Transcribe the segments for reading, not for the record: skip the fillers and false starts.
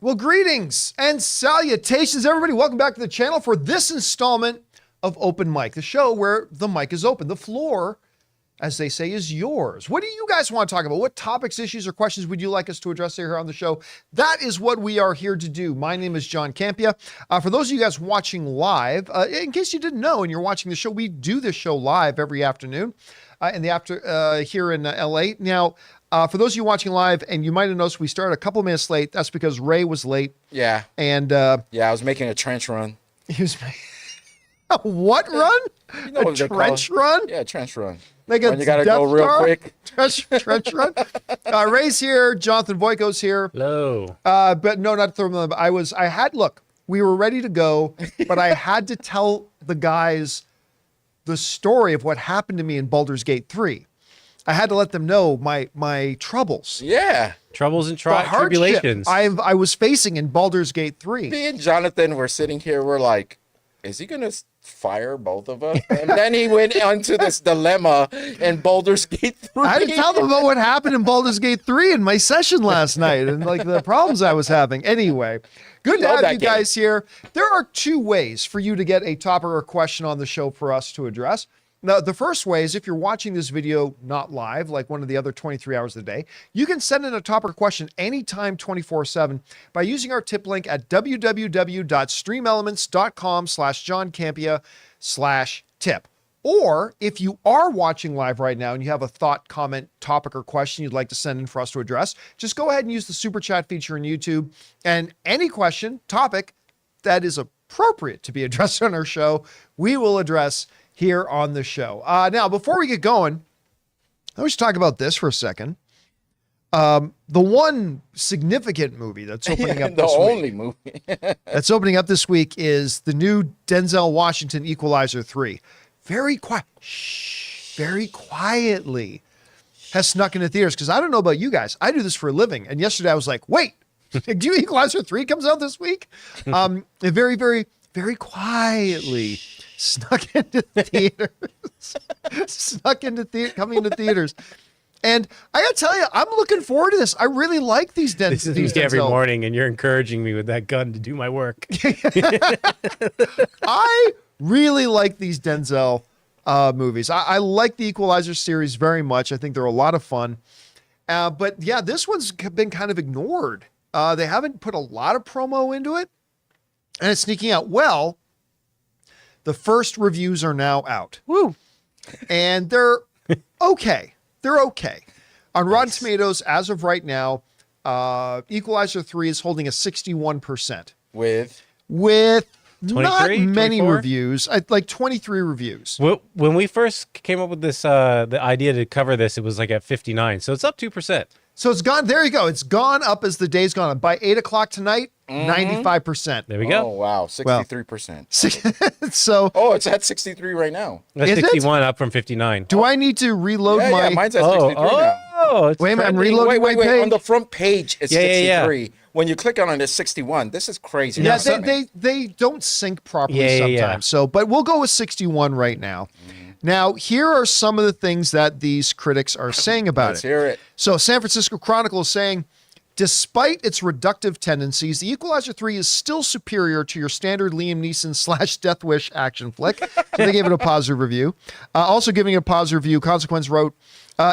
Well, greetings and salutations, everybody. Welcome back to the channel for this installment of Open Mic, the show where the mic is open. The floor, as they say, is yours. What do you guys want to talk about? What topics, issues, or questions would you like us to address here on the show? That is what we are here to do. My name is John Campea. For those of you guys watching live, in case you didn't know and you're watching the show, we do this show live every afternoon here in LA. Now, for those of you watching live, and you might have noticed we started a couple minutes late. That's because Ray was late. Yeah. And yeah, I was making a trench run. He was making a what run? You know a trench run? Yeah, trench run. Like when you gotta go real quick. Trench run. Ray's here. Jonathan Voico's here. Hello. But no, not to throw them. Look, we were ready to go, but I had to tell the guys the story of what happened to me in Baldur's Gate 3. I had to let them know my troubles. Yeah. Troubles and tribulations. I was facing in Baldur's Gate 3. Me and Jonathan were sitting here. We're like, is he going to fire both of us? And then he went onto this dilemma in Baldur's Gate 3. I had to tell them about what happened in Baldur's Gate 3 in my session last night and like the problems I was having. Anyway, good to have you guys here. There are two ways for you to get a topic or question on the show for us to address. Now, the first way is if you're watching this video not live, like one of the other 23 hours of the day, you can send in a topic or question anytime 24/7 by using our tip link at www.streamelements.com/JohnCampea/tip. Or if you are watching live right now and you have a thought, comment, topic, or question you'd like to send in for us to address, just go ahead and use the super chat feature in YouTube, and any question, topic that is appropriate to be addressed on our show, we will address here on the show. Now, before we get going, I want to talk about this for a second. The one significant movie that's opening up this week. The only movie that's opening up this week is the new Denzel Washington Equalizer 3. Very quietly has snuck into theaters, because I don't know about you guys. I do this for a living. And yesterday I was like, wait, do Equalizer 3 comes out this week? Very quietly snuck into theaters. Coming into theaters. And I gotta tell you, I'm looking forward to this. I really like these This is me every morning, and you're encouraging me with that gun to do my work. I really like these Denzel movies. I like the Equalizer series very much. I think they're a lot of fun. But yeah, this one's been kind of ignored. They haven't put a lot of promo into it, and it's sneaking out. Well, the first reviews are now out. Woo! And they're okay. They're okay. On Rotten Tomatoes, as of right now, Equalizer 3 is holding a 61%. With not many 24? Reviews, like 23 reviews. When we first came up with this, the idea to cover this, it was like at 59. So it's up 2%. So it's gone. There you go. It's gone up as the day's gone on. By 8 o'clock tonight, 95%. There we go. Oh, wow. 63%. Well, so. Oh, it's at 63 right now. That's 61 up from 59. Do I need to reload my? Yeah, mine's at 63 now. Oh, wait a minute. I'm reloading my page. On the front page, it's 63. When you click on it, it's 61. This is crazy. Yeah, they don't sync properly sometimes. Yeah. So, but we'll go with 61 right now. Now, here are some of the things that these critics are saying about Let's hear it. So, San Francisco Chronicle is saying, despite its reductive tendencies, The Equalizer 3 is still superior to your standard Liam Neeson / Death Wish action flick. So they gave it a positive review. Also giving it a positive review, Consequence wrote,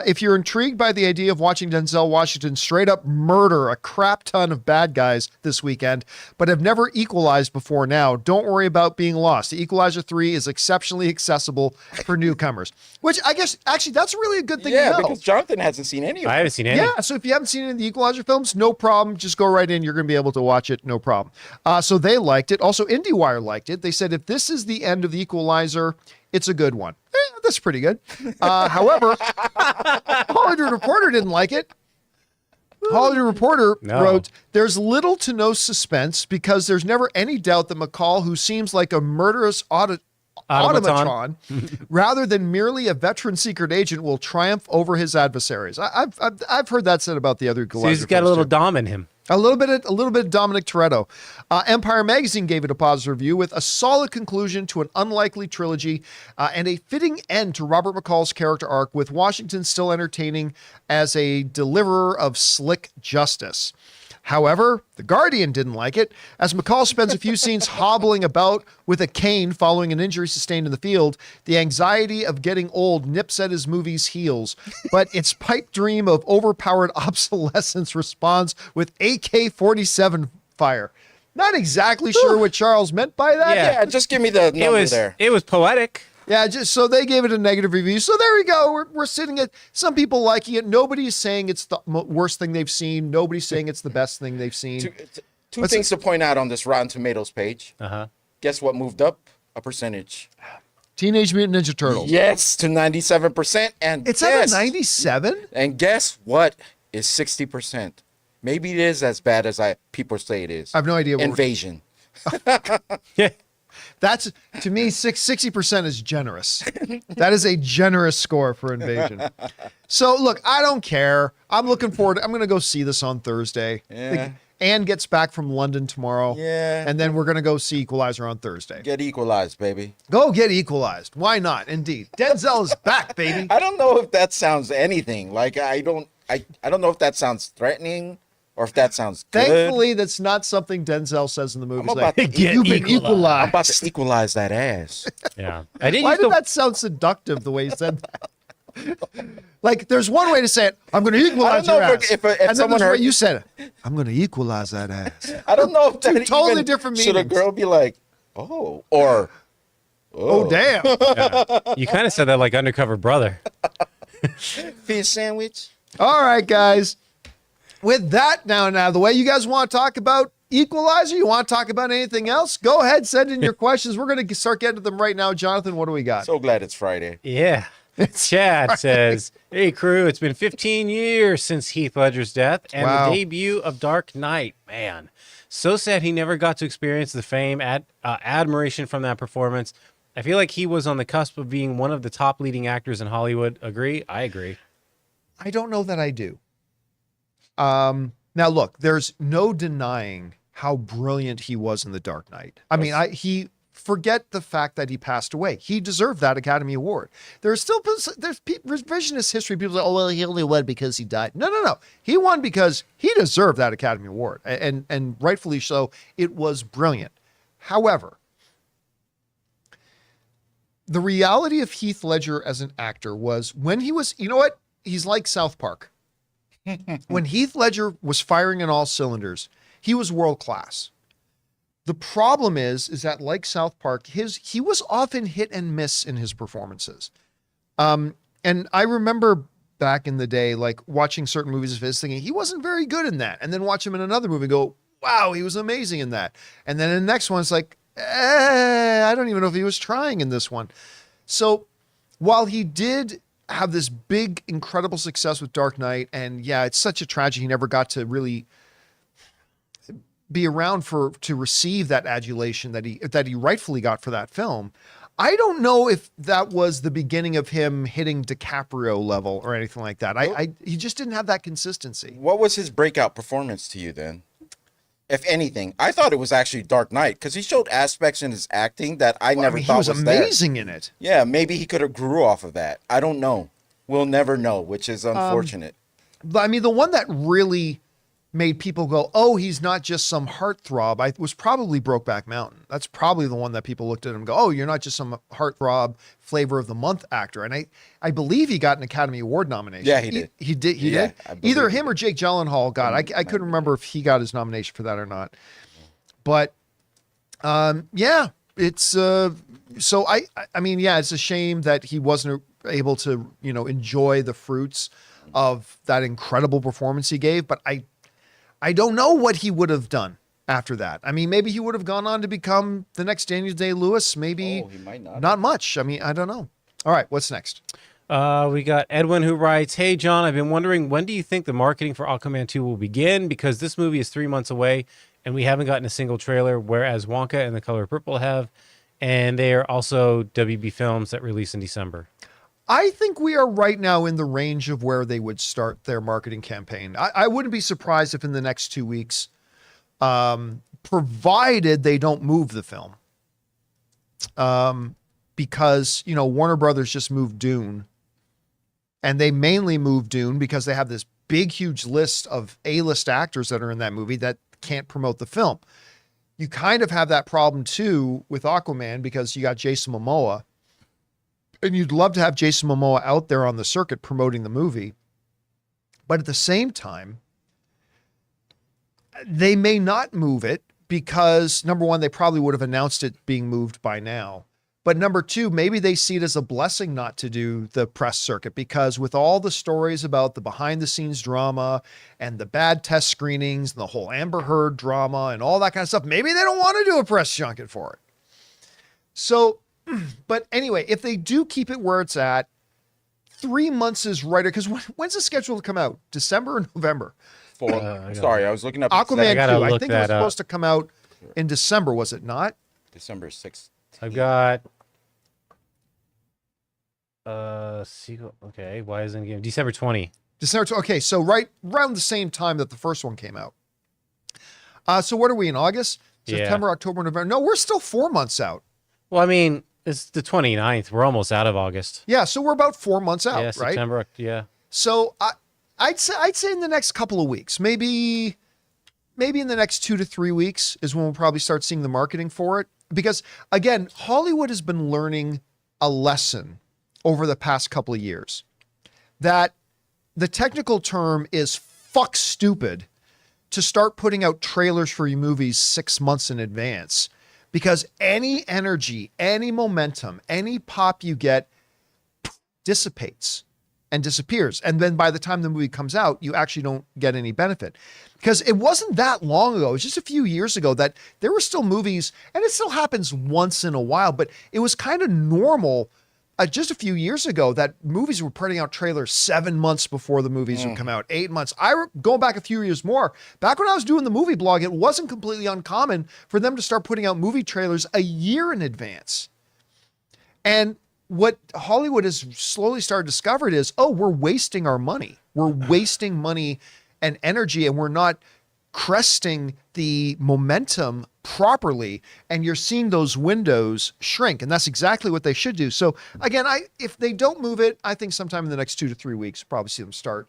if you're intrigued by the idea of watching Denzel Washington straight up murder a crap ton of bad guys this weekend, but have never equalized before now, don't worry about being lost. The Equalizer 3 is exceptionally accessible for newcomers, which I guess actually that's really a good thing to know. Yeah, because Jonathan hasn't seen any of them. I haven't seen any. Yeah, so if you haven't seen any of the Equalizer films, no problem. Just go right in. You're going to be able to watch it. No problem. So they liked it. Also, IndieWire liked it. They said if this is the end of the Equalizer, it's a good one. That's pretty good. However, Hollywood Reporter didn't like it. Hollywood Reporter wrote, there's little to no suspense because there's never any doubt that McCall, who seems like a murderous automaton, rather than merely a veteran secret agent, will triumph over his adversaries. I've heard that said about the other Equalizer. So he's got a little Dom in him. A little bit of Dominic Toretto. Empire Magazine gave it a positive review with a solid conclusion to an unlikely trilogy and a fitting end to Robert McCall's character arc, with Washington still entertaining as a deliverer of slick justice. However, The Guardian didn't like it, as McCall spends a few scenes hobbling about with a cane following an injury sustained in the field. The anxiety of getting old nips at his movie's heels, but its pipe dream of overpowered obsolescence responds with AK-47 fire. Not exactly sure what Charles meant by that. Yeah, just give me the number there. It was poetic. Yeah, just so they gave it a negative review. So there we go. We're sitting at some people liking it. Nobody's saying it's the worst thing they've seen. Nobody's saying it's the best thing they've seen. Two things to point out on this Rotten Tomatoes page. Uh-huh. Guess what moved up a percentage? Teenage Mutant Ninja Turtles. Yes, to 97%. And It's at a 97? And guess what is 60%? Maybe it is as bad as people say it is. I have no idea. Invasion. Yeah. That's, to me, 60% is generous. That is a generous score for Invasion. So, look, I don't care. I'm looking forward. I'm going to go see this on Thursday. Yeah. Anne gets back from London tomorrow. Yeah. And then we're going to go see Equalizer on Thursday. Get equalized, baby. Go get Equalized. Why not? Indeed. Denzel is back, baby. I don't know if that sounds anything. Like, I don't know if that sounds threatening or if that sounds good. Thankfully, that's not something Denzel says in the movie. I'm about to You've been I'm equalized. about to equalize that ass. Yeah. I didn't Why used did to, that sound seductive the way he said that? Like, there's one way to say it. I'm going to equalize I don't your know ass. if And then someone there's heard way you said it. I'm going to equalize that ass. I don't know if that Two totally even, different should a meanings. girl be like, oh, or Oh, damn. you kind of said that like Undercover Brother. fish sandwich? All right, guys. With that now out of the way, you guys want to talk about Equalizer? You want to talk about anything else? Go ahead, send in your questions. We're going to start getting to them right now. Jonathan, what do we got? So glad it's Friday. Yeah. Chad says, hey, crew, it's been 15 years since Heath Ledger's death and Wow. the debut of Dark Knight. Man, so sad he never got to experience the fame, admiration from that performance. I feel like he was on the cusp of being one of the top leading actors in Hollywood. Agree? I agree. I don't know that I do. Now, look, there's no denying how brilliant he was in The Dark Knight. I mean, he forget the fact that he passed away. He deserved that Academy Award. There's revisionist history. People say, oh, well, he only won because he died. No. He won because he deserved that Academy Award, and rightfully so. It was brilliant. However, the reality of Heath Ledger as an actor was when he was, you know what? He's like South Park. When Heath Ledger was firing on all cylinders, he was world class. The problem is that like South Park, he was often hit and miss in his performances. And I remember back in the day, like watching certain movies of his thinking he wasn't very good in that. And then watch him in another movie and go, wow, he was amazing in that. And then in the next one, it's like, I don't even know if he was trying in this one. So while he did have this big, incredible success with Dark Knight, and yeah, it's such a tragedy he never got to really be around to receive that adulation that he rightfully got for that film. I don't know if that was the beginning of him hitting DiCaprio level or anything like that. He just didn't have that consistency. What was his breakout performance to you then? If anything, I thought it was actually Dark Knight because he showed aspects in his acting that I never thought was he was there. amazing in it. Yeah, maybe he could have grew off of that. I don't know. We'll never know, which is unfortunate. But I mean, the one that really made people go, oh, he's not just some heartthrob, was probably Brokeback Mountain. That's probably the one that people looked at him and go, oh, you're not just some heartthrob flavor of the month actor. And I believe he got an Academy Award nomination. Yeah, he did. He did. I believe Either he him or Jake Gyllenhaal got. I couldn't remember if he got his nomination for that or not. But yeah, it's so I mean, yeah, it's a shame that he wasn't able to, enjoy the fruits of that incredible performance he gave. But I don't know what he would have done after that. I mean, maybe he would have gone on to become the next Daniel Day-Lewis. Maybe he might not. Not much. I mean, I don't know. All right, what's next? We got Edwin who writes, hey, John, I've been wondering, when do you think the marketing for Aquaman 2 will begin? Because this movie is 3 months away, and we haven't gotten a single trailer, whereas Wonka and The Color Purple have, and they are also WB films that release in December. I think we are right now in the range of where they would start their marketing campaign. I wouldn't be surprised if in the next 2 weeks, provided they don't move the film. Because, Warner Brothers just moved Dune. And they mainly moved Dune because they have this big, huge list of A-list actors that are in that movie that can't promote the film. You kind of have that problem too with Aquaman because you got Jason Momoa, and you'd love to have Jason Momoa out there on the circuit promoting the movie. But at the same time, they may not move it because, number one, they probably would have announced it being moved by now. But number two, maybe they see it as a blessing not to do the press circuit, because with all the stories about the behind the scenes drama and the bad test screenings and the whole Amber Heard drama and all that kind of stuff, maybe they don't want to do a press junket for it. So, but anyway, if they do keep it where it's at, 3 months is right. Because when's the schedule to come out? December or November? Sorry, I was looking up Aquaman 2. I look think it was that up. supposed to come out in December, was it not? December 6th. I've got sequel. Okay, why isn't it game December 20? December. Okay, so right around the same time that the first one came out. So what are we in August? Yeah. September, October, November. No, we're still 4 months out. Well, I mean, it's the 29th. We're almost out of August. Yeah, so we're about 4 months out, Yeah, right? September. Yeah. So I'd say in the next couple of weeks, maybe in the next 2 to 3 weeks is when we'll probably start seeing the marketing for it. Because again, Hollywood has been learning a lesson over the past couple of years that the technical term is fuck stupid to start putting out trailers for your movies 6 months in advance, because any energy, any momentum, any pop you get dissipates and disappears. And then by the time the movie comes out, you actually don't get any benefit. Because it wasn't that long ago, it was just a few years ago that there were still movies, and it still happens once in a while, but it was kind of normal just a few years ago that movies were putting out trailers 7 months before the movies would come out, 8 months. Going back a few years more, back when I was doing the movie blog, it wasn't completely uncommon for them to start putting out movie trailers a year in advance. And what Hollywood has slowly started to discover is, we're wasting our money. We're wasting money and energy, and we're not cresting the momentum properly, and you're seeing those windows shrink, and that's exactly what they should do. So again, if they don't move it, I think sometime in the next 2 to 3 weeks, probably see them start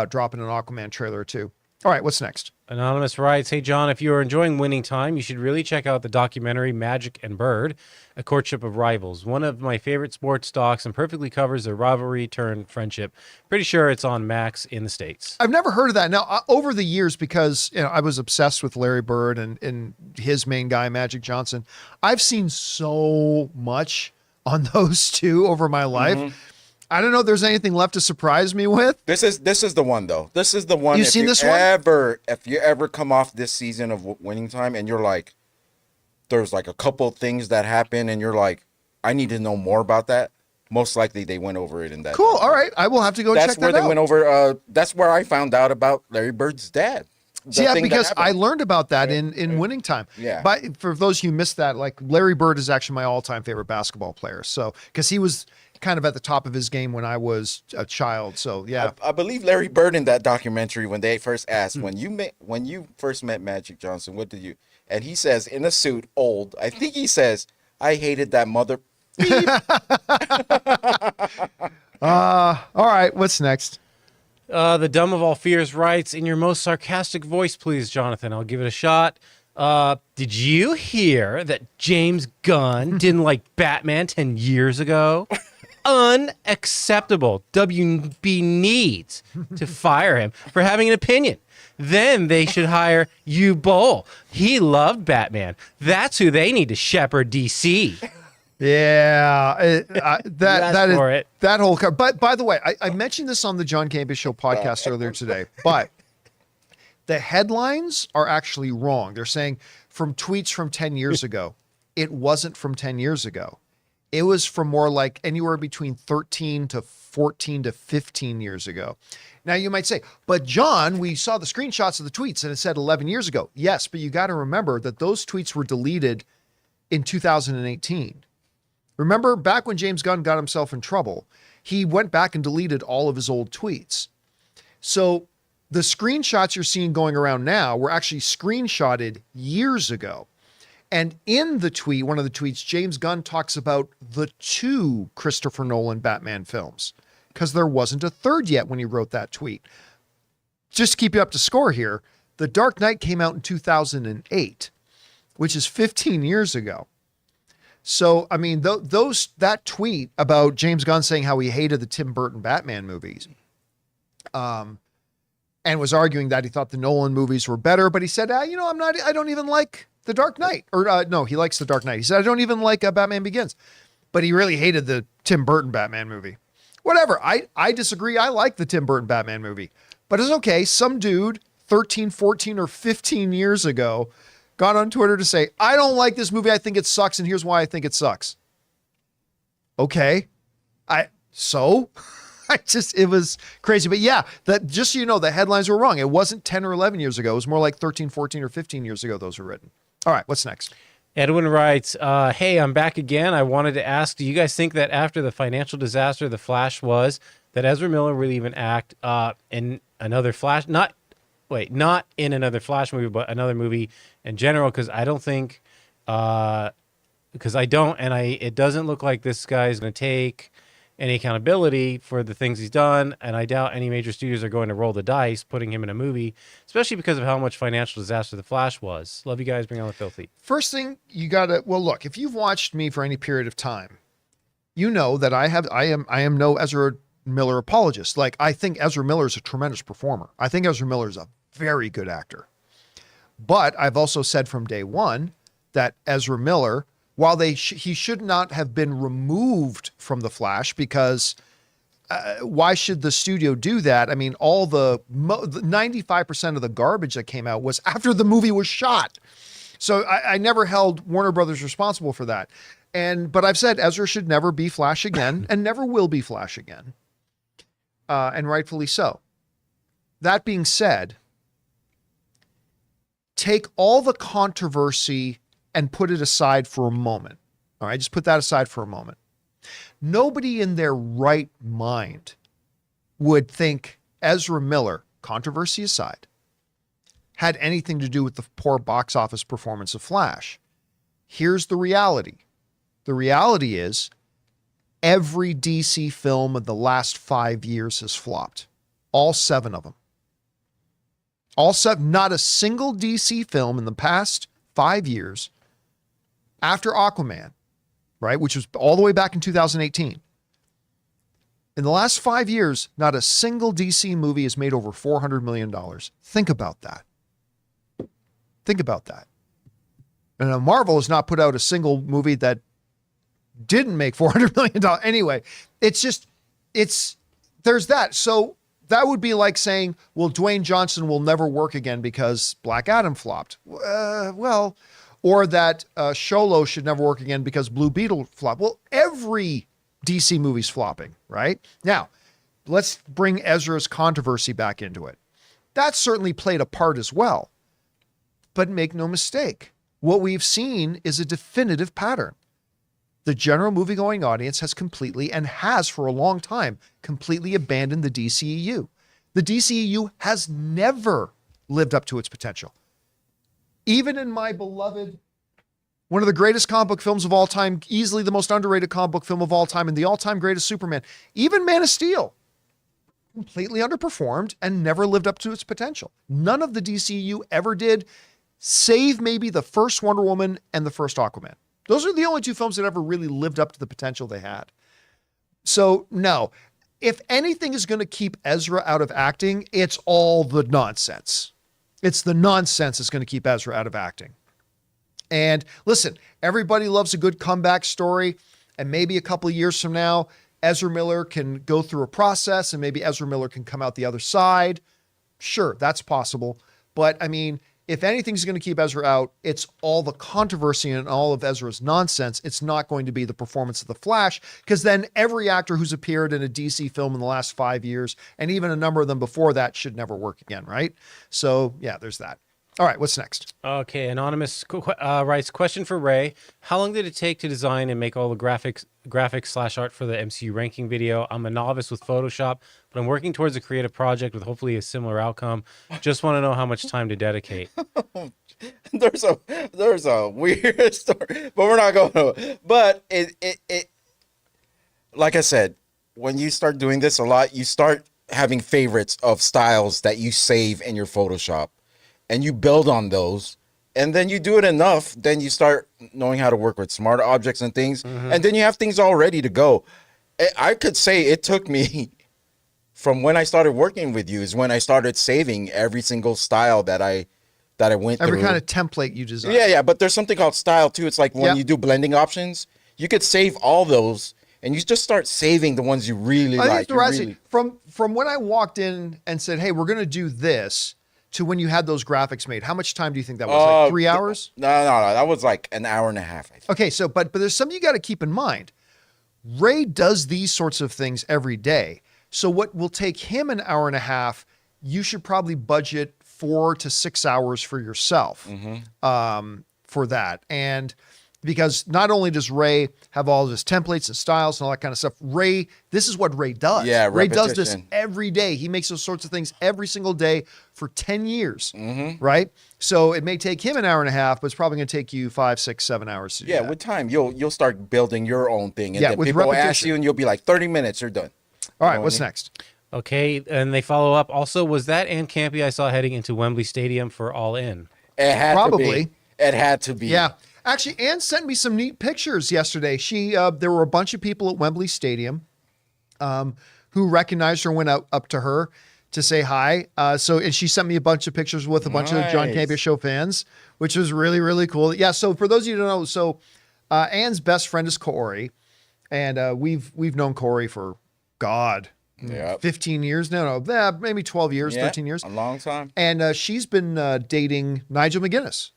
dropping an Aquaman trailer or two. All right, what's next? Anonymous writes, "Hey, John, if you are enjoying Winning Time, you should really check out the documentary Magic and Bird, A Courtship of Rivals. One of my favorite sports docs and perfectly covers their rivalry turned friendship. Pretty sure it's on Max in the States." I've never heard of that. Now, over the years, because I was obsessed with Larry Bird and his main guy, Magic Johnson, I've seen so much on those two over my life. Mm-hmm. I don't know if there's anything left to surprise me with. This is the one though. This is the one. You've seen this one? If you ever come off this season of Winning Time and you're like, there's like a couple things that happen and you're like, I need to know more about that. Most likely they went over it in that. Cool. All right. I will have to go check that out. That's where they went over. That's where I found out about Larry Bird's dad. Yeah, because I learned about that in Winning Time. Yeah. But for those who missed that, like Larry Bird is actually my all-time favorite basketball player. So, because he was kind of at the top of his game when I was a child. So, yeah. I believe Larry Bird in that documentary, when they first asked, when you first met Magic Johnson, what did you? And he says, in a suit, old. I think he says, I hated that mother. All right. What's next? The Dumb of All Fears writes, "In your most sarcastic voice, please, Jonathan." I'll give it a shot. Did you hear that James Gunn didn't like Batman 10 years ago? Unacceptable. WB needs to fire him for having an opinion. Then they should hire Hugh Boll. He loved Batman. That's who they need to shepherd DC. Yeah, that whole. But by the way, I mentioned this on the John Campea Show podcast earlier today. But the headlines are actually wrong. They're saying from tweets from 10 years ago. It wasn't from 10 years ago. It was from more like anywhere between 13 to 14 to 15 years ago. Now you might say, but John, we saw the screenshots of the tweets and it said 11 years ago. Yes, but you got to remember that those tweets were deleted in 2018. Remember back when James Gunn got himself in trouble, he went back and deleted all of his old tweets. So the screenshots you're seeing going around now were actually screenshotted years ago. And in the tweet, one of the tweets, James Gunn talks about the 2 Christopher Nolan Batman films because there wasn't a third yet when he wrote that tweet. just to keep you up to score here, The Dark Knight came out in 2008, which is 15 years ago. So, I mean, that tweet about James Gunn saying how he hated the Tim Burton Batman movies, and was arguing that he thought the Nolan movies were better, but he said, I don't even like The Dark Knight. Or no, he likes The Dark Knight. He said, I don't even like Batman Begins. But he really hated the Tim Burton Batman movie. Whatever. I disagree. I like the Tim Burton Batman movie. But it's okay. Some dude 13, 14, or 15 years ago got on Twitter to say, I don't like this movie. I think it sucks. And here's why I think it sucks. Okay. It was crazy. But yeah, that just so you know, the headlines were wrong. It wasn't 10 or 11 years ago. It was more like 13, 14, or 15 years ago those were written. All right, what's next? Edwin writes, hey, I'm back again. I wanted to ask, do you guys think that after the financial disaster The Flash was, that Ezra Miller will even act in another Flash? Not in another Flash movie, but another movie in general, because I don't think, it doesn't look like this guy's going to take any accountability for the things he's done, and I doubt any major studios are going to roll the dice putting him in a movie, especially because of how much financial disaster The Flash was. Love you guys. Bring on the filthy. First thing you gotta, well, look, if you've watched me for any period of time, you know that I am no Ezra Miller apologist. Like, I think Ezra Miller is a tremendous performer. I think Ezra Miller is a very good actor. But I've also said from day one that Ezra Miller, while he should not have been removed from The Flash, because why should the studio do that? I mean, all the 95% of the garbage that came out was after the movie was shot. So I never held Warner Brothers responsible for that. But I've said Ezra should never be Flash again and never will be Flash again. And rightfully so. That being said, take all the controversy and put it aside for a moment. All right, just put that aside for a moment. Nobody in their right mind would think Ezra Miller, controversy aside, had anything to do with the poor box office performance of Flash. Here's the reality. The reality is every DC film of the last 5 years has flopped. All 7 of them. All 7, not a single DC film in the past 5 years after Aquaman, right, which was all the way back in 2018. In the last 5 years, not a single DC movie has made over $400 million. Think about that. Think about that. And Marvel has not put out a single movie that didn't make $400 million. Anyway, there's that. So that would be like saying, well, Dwayne Johnson will never work again because Black Adam flopped. Or that Sholo should never work again because Blue Beetle flopped. Well, every DC movie's flopping, right? Now, let's bring Ezra's controversy back into it. That certainly played a part as well. But make no mistake, what we've seen is a definitive pattern. The general movie-going audience has completely, and has for a long time, completely abandoned the DCEU. The DCEU has never lived up to its potential. Even in my beloved, one of the greatest comic book films of all time, easily the most underrated comic book film of all time, and the all-time greatest Superman, even Man of Steel, completely underperformed and never lived up to its potential. None of the DCEU ever did, save maybe the first Wonder Woman and the first Aquaman. Those are the only 2 films that ever really lived up to the potential they had. So no, if anything is going to keep Ezra out of acting, it's all the nonsense. It's the nonsense that's going to keep Ezra out of acting. And listen, everybody loves a good comeback story. And maybe a couple of years from now, Ezra Miller can go through a process and maybe Ezra Miller can come out the other side. Sure, that's possible. But I mean, if anything's going to keep Ezra out, it's all the controversy and all of Ezra's nonsense. It's not going to be the performance of the Flash, because then every actor who's appeared in a DC film in the last 5 years, and even a number of them before that, should never work again, right? So yeah, there's that. All right, what's next? Okay, Anonymous writes, question for Ray. How long did it take to design and make all the graphics/art for the MCU ranking video? I'm a novice with Photoshop, but I'm working towards a creative project with hopefully a similar outcome. Just want to know how much time to dedicate. There's a weird story, but we're not going to. But it like I said, when you start doing this a lot, you start having favorites of styles that you save in your Photoshop, and you build on those, and then you do it enough, then you start knowing how to work with smart objects and things, and then you have things all ready to go. I could say it took me from when I started working with you is when I started saving every single style that I went through. Every kind of template you design. Yeah, but there's something called style too. It's like when Yep. you do blending options, you could save all those, and you just start saving the ones you really I like. think from when I walked in and said, "Hey, we're going to do this," to when you had those graphics made, how much time do you think that was? Like 3 hours? No, that was like an hour and a half. I think. Okay, so but there's something you got to keep in mind. Ray does these sorts of things every day. So what will take him an hour and a half, you should probably budget 4 to 6 hours for yourself for that. And because not only does Ray have all of his templates and styles and all that kind of stuff, this is what Ray does. Yeah, Ray does this repetition. every day. He makes those sorts of things every single day for 10 years, right? So it may take him an hour and a half, but it's probably going to take you 5, 6, 7 hours to do Yeah, that. with time, you'll start building your own thing, and Yeah, then with people will ask repetition. you, and you'll be like, 30 minutes, you're done. All right, what I what's mean? next? Okay, and they follow up. Also, was that Ann Campea I saw heading into Wembley Stadium for All In? It had Probably. to be. It had to be. Yeah. Actually, Ann sent me some neat pictures yesterday. There were a bunch of people at Wembley Stadium who recognized her and went up to her to say hi. And she sent me a bunch of pictures with a bunch of John Nice. Campea Show fans, which was really, really cool. Yeah, so for those of you who don't know, Ann's best friend is Corey, and we've known Corey for, God, Yep. 15 years now. No, maybe 12 years, Yeah, 13 years. a long time. And she's been dating Nigel McGuinness.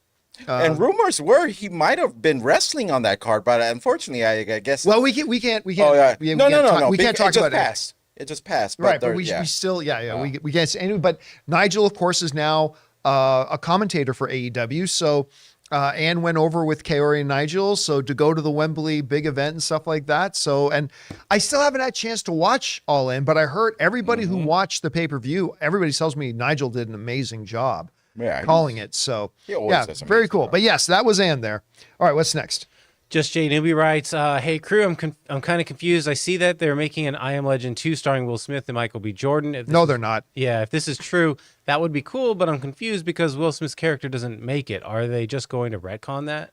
And rumors were he might have been wrestling on that card, but unfortunately, I guess. Well, we can't. oh yeah, We no. can't talk it just about it. passed. It just passed. Right, there- but we still, Oh. we can't say anything. But Nigel, of course, is now a commentator for AEW. So Ann went over with Kaori and Nigel, so to go to the Wembley big event and stuff like that. So, and I still haven't had a chance to watch All In, but I heard everybody who watched the pay-per-view, everybody tells me Nigel did an amazing job Yeah, calling it. So, he always yeah, does an very amazing cool. job. But yes, that was Ann there. All right, what's next? Just Jay Newby writes, "Hey crew, I'm kind of confused. I see that they're making an I Am Legend 2 starring Will Smith and Michael B. Jordan. If this No, is- they're not. Yeah, if this is true, that would be cool, but I'm confused because Will Smith's character doesn't make it. Are they just going to retcon that?"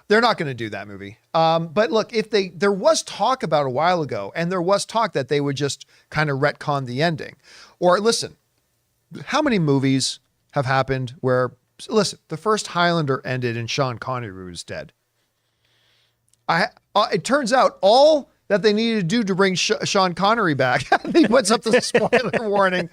They're not going to do that movie. But look, there was talk about a while ago, and there was talk that they would just kind of retcon the ending. Or listen, how many movies have happened where, listen, the first Highlander ended and Sean Connery was dead? It turns out all that they needed to do to bring Sean Connery back, he puts up the spoiler warning.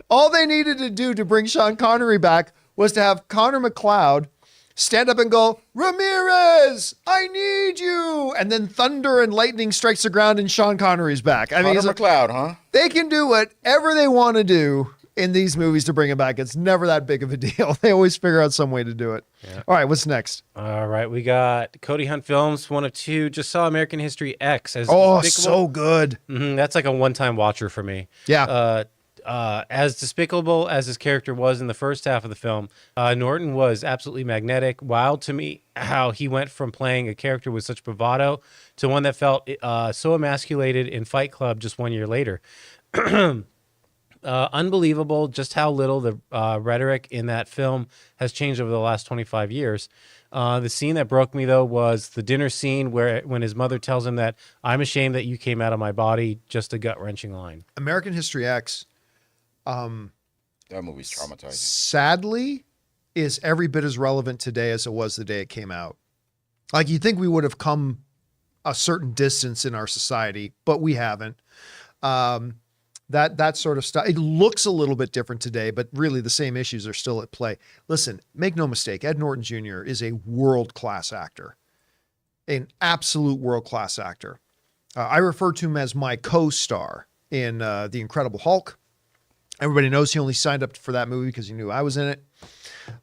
All they needed to do to bring Sean Connery back was to have Connor McLeod stand up and go, "Ramirez, I need you." And then thunder and lightning strikes the ground and Sean Connery's back. I mean, Connor McLeod, huh? they can do whatever they want to do in these movies to bring him back. It's never that big of a deal. They always figure out some way to do it. Yeah. All right, what's next? All right, we got Cody Hunt Films, 1 of 2. Just saw American History X. As Oh, despicable- so good. That's like a one-time watcher for me. Yeah. As despicable as his character was in the first half of the film, Norton was absolutely magnetic. Wild to me how he went from playing a character with such bravado to one that felt so emasculated in Fight Club just 1 year later. Unbelievable just how little the rhetoric in that film has changed over the last 25 years. The scene that broke me, though, was the dinner scene when his mother tells him that I'm ashamed that you came out of my body. Just a gut-wrenching line. American History X, That movie's traumatizing. sadly, is every bit as relevant today as it was the day it came out. Like, you'd think we would have come a certain distance in our society, but we haven't. That sort of stuff. It looks a little bit different today, but really the same issues are still at play. Listen, make no mistake, Ed Norton Jr. is a world-class actor, an absolute world-class actor. I refer to him as my co-star in The Incredible Hulk. Everybody knows he only signed up for that movie because he knew I was in it.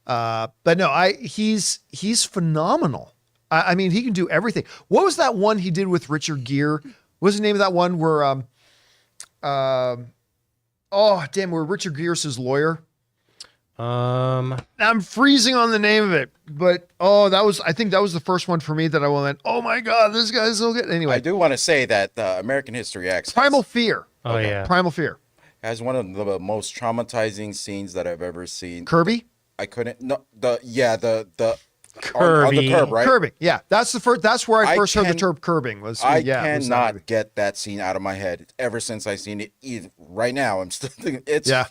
But no, he's phenomenal. I mean, he can do everything. What was that one he did with Richard Gere? What was the name of that one where, where Richard Gere's his lawyer? I'm freezing on the name of it, but I think that was the first one for me that I went, oh my God, this guy's so good. Anyway, I do want to say that American History X. Primal Fear. Oh, yeah. Primal Fear. Has one of the most traumatizing scenes that I've ever seen. Kirby? I couldn't. No, the Kirby. on the curb, right? Curbing. Yeah, that's the first. That's where I first heard the can- term curbing. Was I yeah, was that movie. cannot get that scene out of my head ever since I seen it. Even right now, I'm still thinking it's not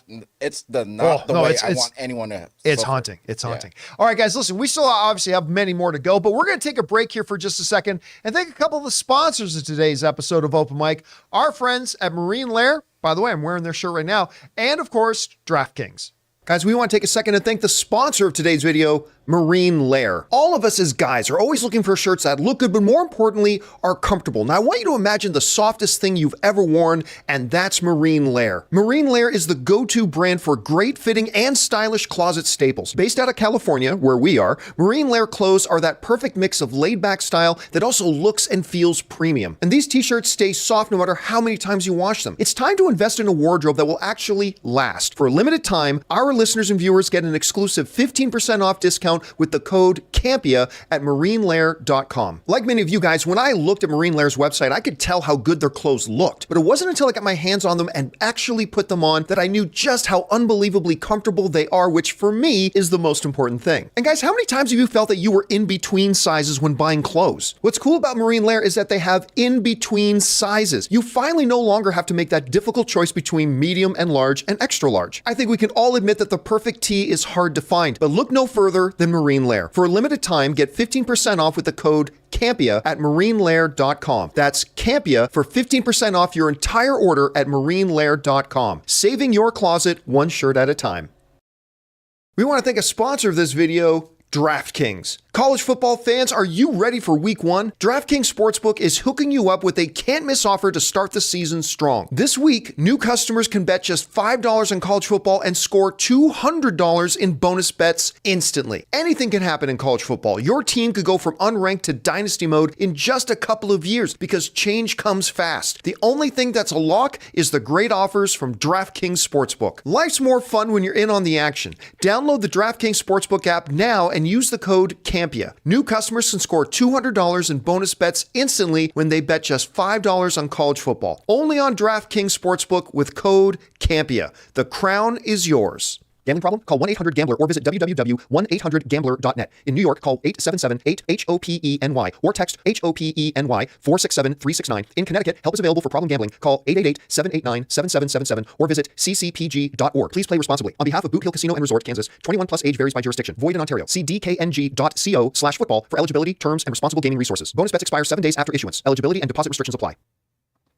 the way I want anyone to. It's suffer. haunting. It's haunting. All right, guys, listen, we still obviously have many more to go, but we're going to take a break here for just a second and thank a couple of the sponsors of today's episode of Open Mic, our friends at Marine Lair. By the way, I'm wearing their shirt right now, and of course, DraftKings. Guys, we want to take a second and thank the sponsor of today's video, Marine Lair. All of us as guys are always looking for shirts that look good, but more importantly, are comfortable. Now, I want you to imagine the softest thing you've ever worn, and that's Marine Lair. Marine Lair is the go-to brand for great fitting and stylish closet staples. Based out of California, where we are, Marine Lair clothes are that perfect mix of laid-back style that also looks and feels premium. And these t-shirts stay soft no matter how many times you wash them. It's time to invest in a wardrobe that will actually last. For a limited time, our listeners and viewers get an exclusive 15% off discount with the code Campea at marinelair.com. Like many of you guys, when I looked at Marine Lair's website, I could tell how good their clothes looked. But it wasn't until I got my hands on them and actually put them on that I knew just how unbelievably comfortable they are, which for me is the most important thing. And guys, how many times have you felt that you were in between sizes when buying clothes? What's cool about Marine Lair is that they have in between sizes. You finally no longer have to make that difficult choice between medium and large and extra large. I think we can all admit that the perfect tee is hard to find, but look no further than Marine Lair. For a limited time, get 15% off with the code Campea at marinelair.com. That's Campea for 15% off your entire order at marinelair.com. Saving your closet one shirt at a time. We want to thank a sponsor of this video, DraftKings. College football fans, are you ready for week one? DraftKings Sportsbook is hooking you up with a can't-miss offer to start the season strong. This week, new customers can bet just $5 on college football and score $200 in bonus bets instantly. Anything can happen in college football. Your team could go from unranked to dynasty mode in just a couple of years because change comes fast. The only thing that's a lock is the great offers from DraftKings Sportsbook. Life's more fun when you're in on the action. Download the DraftKings Sportsbook app now and use the code Campea. New customers can score $200 in bonus bets instantly when they bet just $5 on college football. Only on DraftKings Sportsbook with code Campea. The crown is yours. Gambling problem? Call 1-800-GAMBLER or visit www.1800gambler.net. In New York, call 877-8-HOPENY or text HOPENY 467-369. In Connecticut, help is available for problem gambling. Call 888-789-7777 or visit ccpg.org. Please play responsibly. On behalf of Boot Hill Casino and Resort, Kansas, 21 plus age varies by jurisdiction. Void in Ontario. See dkng.co/football for eligibility, terms, and responsible gaming resources. Bonus bets expire 7 days after issuance. Eligibility and deposit restrictions apply.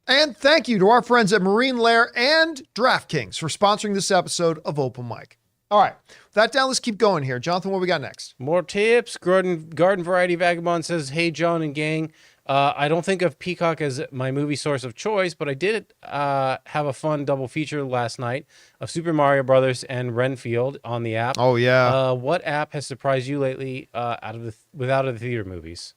And thank you to our friends at Marine Lair and DraftKings for sponsoring this episode of Open Mic. All right, with that down, let's keep going here. Jonathan, what we got next? More tips. Garden Variety Vagabond says, hey, John and gang. I don't think of Peacock as my movie source of choice, but I did have a fun double feature last night of Super Mario Brothers and Renfield on the app. Oh, yeah. What app has surprised you lately without the theater movies?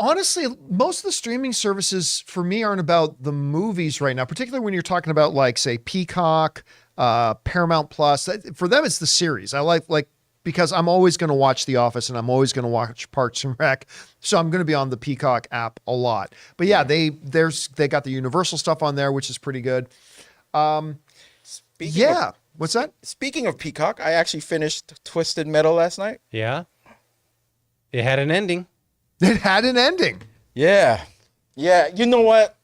Honestly, most of the streaming services for me aren't about the movies right now, particularly when you're talking about, like, say, Peacock, Paramount Plus. For them, it's the series. I like because I'm always going to watch The Office and I'm always going to watch Parks and Rec, so I'm going to be on the Peacock app a lot. But yeah, they got the Universal stuff on there, which is pretty good. What's that? Speaking of Peacock, I actually finished Twisted Metal last night. Yeah, it had an ending. It had an ending. Yeah. You know what?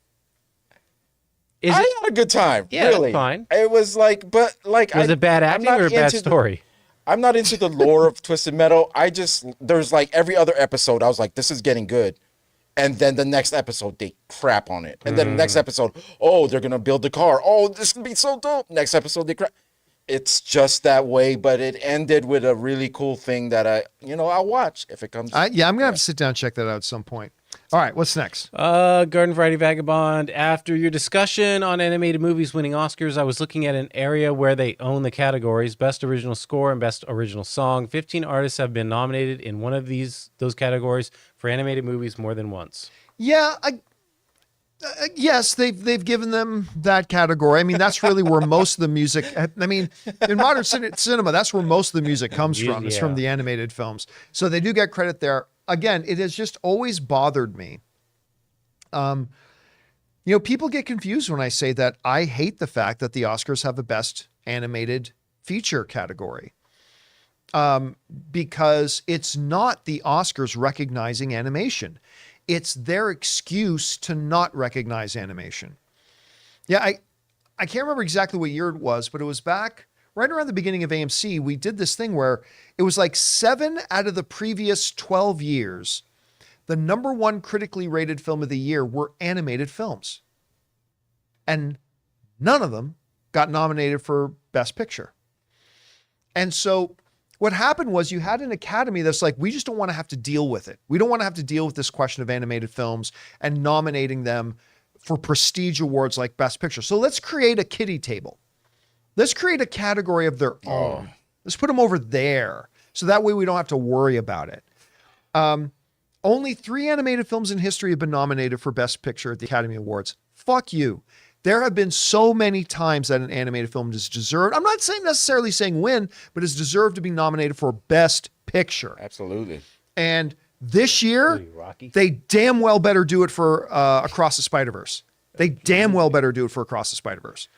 I had a good time. Yeah, really. Fine. It was like, but like, was it bad acting or a bad story? I'm not into the lore of Twisted Metal. There's like every other episode, I was like, this is getting good. And then the next episode, they crap on it. And then the next episode, oh, they're going to build the car. Oh, this is going to be so dope. Next episode, they crap. It's just that way, but it ended with a really cool thing that I'll watch if it comes. I'm going to have to sit down and check that out at some point. All right, what's next? Garden Variety Vagabond. After your discussion on animated movies winning Oscars, I was looking at an area where they own the categories: Best Original Score and Best Original Song. 15 artists have been nominated in one of those categories for animated movies more than once. Yeah, yes, they've given them that category. I mean, that's really where most of the music. I mean, in modern cinema, that's where most of the music comes from. It's from the animated films, so they do get credit there. Again, it has just always bothered me. You know, people get confused when I say that I hate the fact that the Oscars have a best animated feature category. Because it's not the Oscars recognizing animation. It's their excuse to not recognize animation. Yeah, I can't remember exactly what year it was, but it was back right around the beginning of AMC. We did this thing where it was like 7 out of the previous 12 years, the number one critically rated film of the year were animated films. And none of them got nominated for Best Picture. And so what happened was you had an academy that's like, we just don't want to have to deal with it. We don't want to have to deal with this question of animated films and nominating them for prestige awards like Best Picture. So let's create a kiddie table. Let's create a category of their own. Let's put them over there. So that way we don't have to worry about it. Only 3 animated films in history have been nominated for Best Picture at the Academy Awards. Fuck you. There have been so many times that an animated film is deserved. I'm not necessarily saying win, but is deserved to be nominated for Best Picture. Absolutely. And this year, Rocky. they damn well better do it for Across the Spider-Verse. They damn well better do it for Across the Spider-Verse.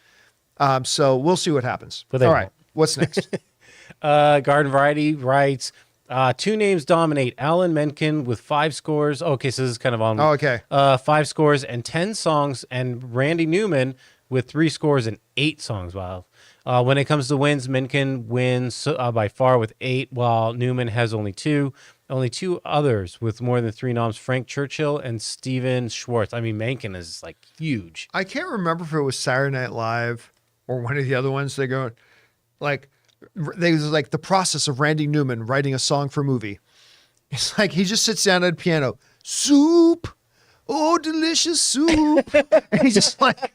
So we'll see what happens. But they All right, won't. what's next? Garden Variety writes, 2 names dominate. Alan Menken with 5 scores. Okay, so this is kind of on. Oh, okay. 5 scores and 10 songs, and Randy Newman with 3 scores and 8 songs. Wow. When it comes to wins, Menken wins by far with 8, while Newman has only 2. Only 2 others with more than 3 noms: Frank Churchill and Steven Schwartz. I mean, Menken is like huge. I can't remember if it was Saturday Night Live or one of the other ones. They go like, they was like the process of Randy Newman writing a song for a movie. It's like he just sits down at a piano, soup, oh delicious soup, and he's just like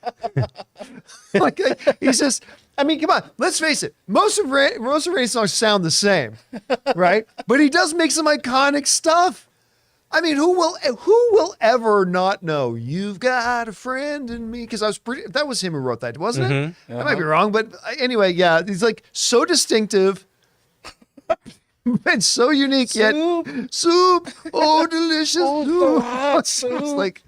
he's just. I mean, come on, let's face it. Most of Randy's songs sound the same, right? But he does make some iconic stuff. I mean, who will ever not know "You've Got a Friend in Me"? Because that was him who wrote that, wasn't it? I might be wrong, but anyway, yeah, he's like so distinctive and so unique. Soup. Yet soup, oh delicious soup. It's like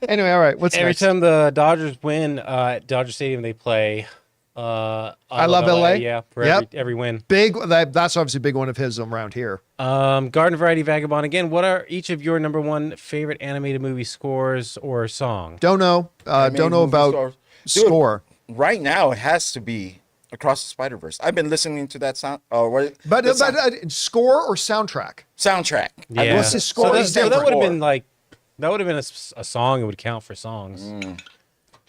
anyway, all right. What's Every next? time the Dodgers win at Dodger Stadium, they play I Love LA. Yeah, for Yep. every win. Big. That's obviously a big one of his around here. Garden Variety Vagabond again. What are each of your number 1 favorite animated movie scores or song? Don't know. Don't know about Dude, score. Right now, it has to be Across the Spider-Verse. I've been listening to that sound. But score or soundtrack? Soundtrack. Yeah. What's his score? So that would have been Score. like a song. It would count for songs.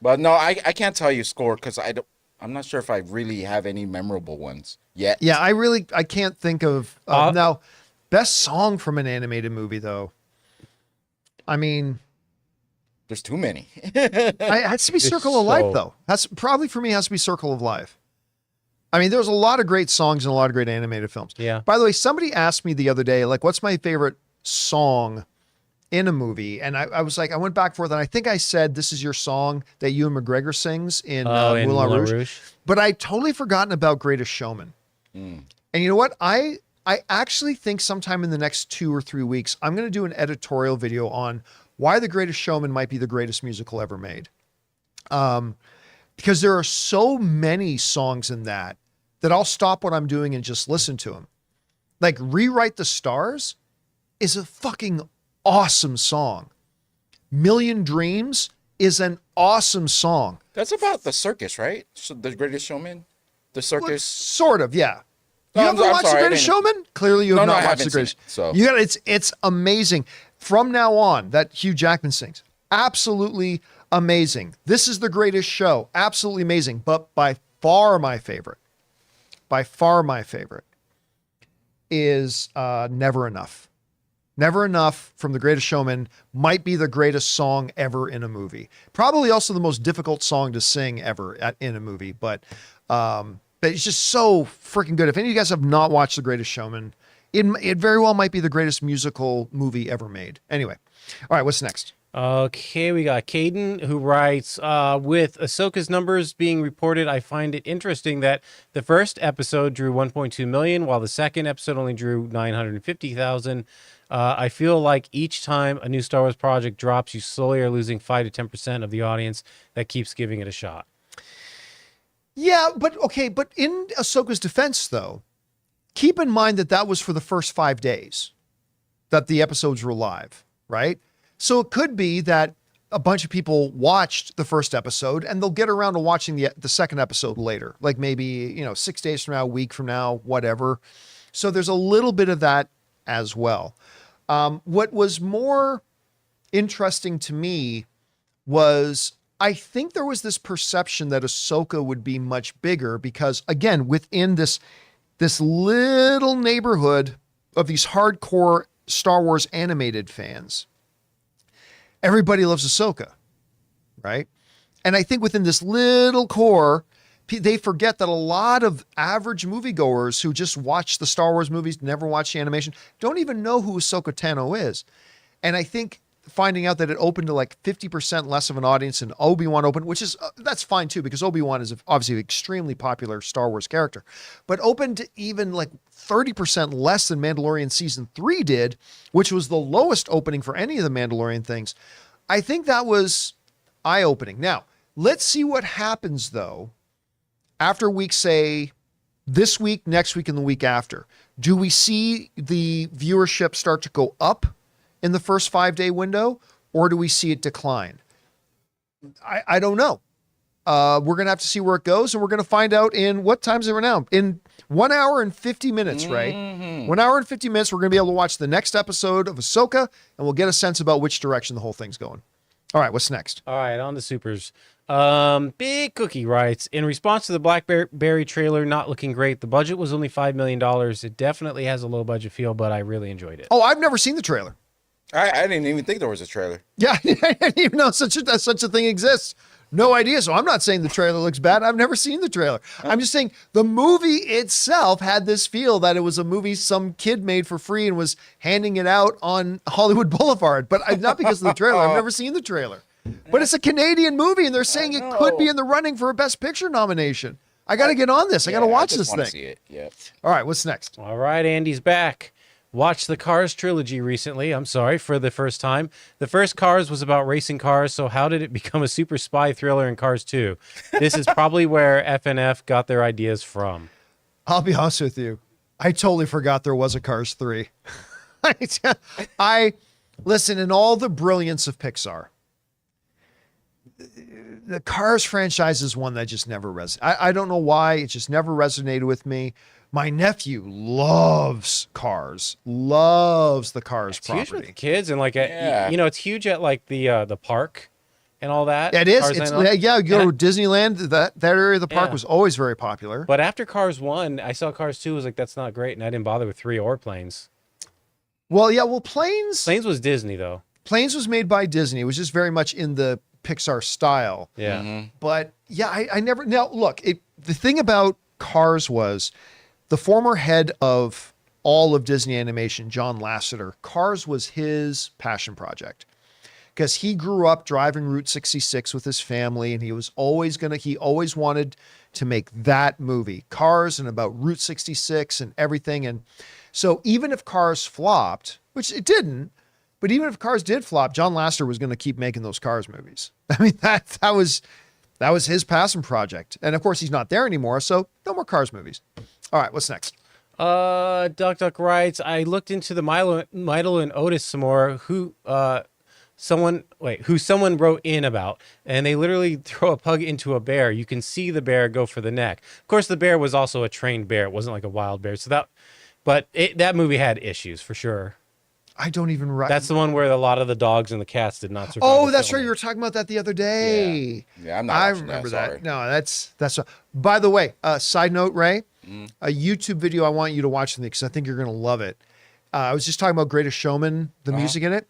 But no, I can't tell you score because I'm not sure if I really have any memorable ones yet. Yeah, I can't think of now. Best song from an animated movie though. I mean, There's too many. it has to be Circle of Life though. That's probably for me has to be Circle of Life. I mean, there's a lot of great songs and a lot of great animated films. Yeah. By the way, somebody asked me the other day, like, what's my favorite song in a movie? And I was like, I went back and forth, and I think I said, "This is your song that Ewan McGregor sings in Moulin Rouge." But I'd totally forgotten about Greatest Showman. And you know what? I actually think sometime in the next 2 or 3 weeks, I'm going to do an editorial video on why The Greatest Showman might be the greatest musical ever made. Because there are so many songs in that I'll stop what I'm doing and just listen to them. Like Rewrite the Stars is a fucking awesome song. Million Dreams is an awesome song. That's about the circus, right? So the Greatest Showman? The Well, circus? sort of, yeah. You No, ever I'm watched sorry, The I Greatest didn't- Showman? Clearly you have No, not I watched The haven't Greatest. seen it, so. You got it's amazing. From now on, that Hugh Jackman sings. Absolutely amazing. This is the greatest show. Absolutely amazing. But by far my favorite is Never Enough. Never Enough from The Greatest Showman might be the greatest song ever in a movie. Probably also the most difficult song to sing ever in a movie, but it's just so freaking good. If any of you guys have not watched The Greatest Showman, it very well might be the greatest musical movie ever made. Anyway, all right, what's next? Okay, we got Caden who writes, with Ahsoka's numbers being reported, I find it interesting that the first episode drew 1.2 million, while the second episode only drew 950,000. I feel like each time a new Star Wars project drops, you slowly are losing 5 to 10% of the audience that keeps giving it a shot. Yeah, but in Ahsoka's defense, though, keep in mind that that was for the first 5 days that the episodes were live, right? So it could be that a bunch of people watched the first episode and they'll get around to watching the second episode later, like maybe, 6 days from now, a week from now, whatever. So there's a little bit of that as well. What was more interesting to me was I think there was this perception that Ahsoka would be much bigger because, again, within this little neighborhood of these hardcore Star Wars animated fans, everybody loves Ahsoka, right? And I think within this little core, they forget that a lot of average moviegoers who just watch the Star Wars movies, never watch the animation, don't even know who Ahsoka Tano is. And I think finding out that it opened to like 50% less of an audience than Obi-Wan opened, which is, that's fine too, because Obi-Wan is obviously an extremely popular Star Wars character, but opened to even like 30% less than Mandalorian season 3 did, which was the lowest opening for any of the Mandalorian things. I think that was eye-opening. Now, let's see what happens though after week, say this week, next week, and the week after. Do we see the viewership start to go up in the first 5-day window, or do we see it decline? I don't know. We're going to have to see where it goes, and we're going to find out in what times are now? In 1 hour and 50 minutes, right? 1 hour and 50 minutes, we're going to be able to watch the next episode of Ahsoka, and we'll get a sense about which direction the whole thing's going. All right, what's next? All right, on to supers. Big Cookie writes, in response to the Blackberry trailer not looking great, the budget was only $5 million. It definitely has a low budget feel, but I really enjoyed it. Oh, I've never seen the trailer. I didn't even think there was a trailer. Yeah, I didn't even know such a thing exists. No idea. So I'm not saying the trailer looks bad. I've never seen the trailer. I'm just saying the movie itself had this feel that it was a movie some kid made for free and was handing it out on Hollywood Boulevard. But not because of the trailer. I've never seen the trailer. But it's a Canadian movie, and they're saying it could be in the running for a Best Picture nomination. I got to get on this. I got to watch this thing. See it. Yeah. All right, what's next? All right, Andy's back. Watched the Cars trilogy recently. I'm sorry, for the first time. The first Cars was about racing cars, so how did it become a super spy thriller in Cars 2? This is probably where FNF got their ideas from. I'll be honest with you. I totally forgot there was a Cars 3. Listen, in all the brilliance of Pixar, the Cars franchise is one that just never resonated. I don't know why. It just never resonated with me. My nephew loves Cars, loves the Cars It's huge with property. the kids, and like, it's huge at like the park and all that. It is. Cars It's, Land. yeah, you go to Disneyland. That area of the park Yeah. was always very popular. But after Cars 1, I saw Cars 2, was like, that's not great, and I didn't bother with 3 or Planes. Planes Planes was Disney, though. Planes was made by Disney. It was just very much in the Pixar style. Yeah. But yeah, I never. Now, look, the thing about Cars was the former head of all of Disney Animation, John Lasseter, Cars was his passion project because he grew up driving Route 66 with his family, and he always wanted to make that movie, Cars, and about Route 66 and everything. And so even if Cars flopped, which it didn't, but even if Cars did flop, John Lasseter was going to keep making those Cars movies. I mean, that was his passion project. And of course, he's not there anymore, so no more Cars movies. All right, what's next? Duck writes, I looked into the Milo and Otis some more, who someone wrote in about, and they literally throw a pug into a bear. You can see the bear go for the neck. Of course, the bear was also a trained bear. It wasn't like a wild bear. So that movie had issues for sure. I don't even write. That's the one where a lot of the dogs and the cats did not survive. Oh, that's right. You were talking about that the other day. Yeah, I'm not. I watching remember that. that. Sorry. No, that's. By the way, side note, Ray, a YouTube video I want you to watch with me because I think you're going to love it. I was just talking about Greatest Showman, the music in it.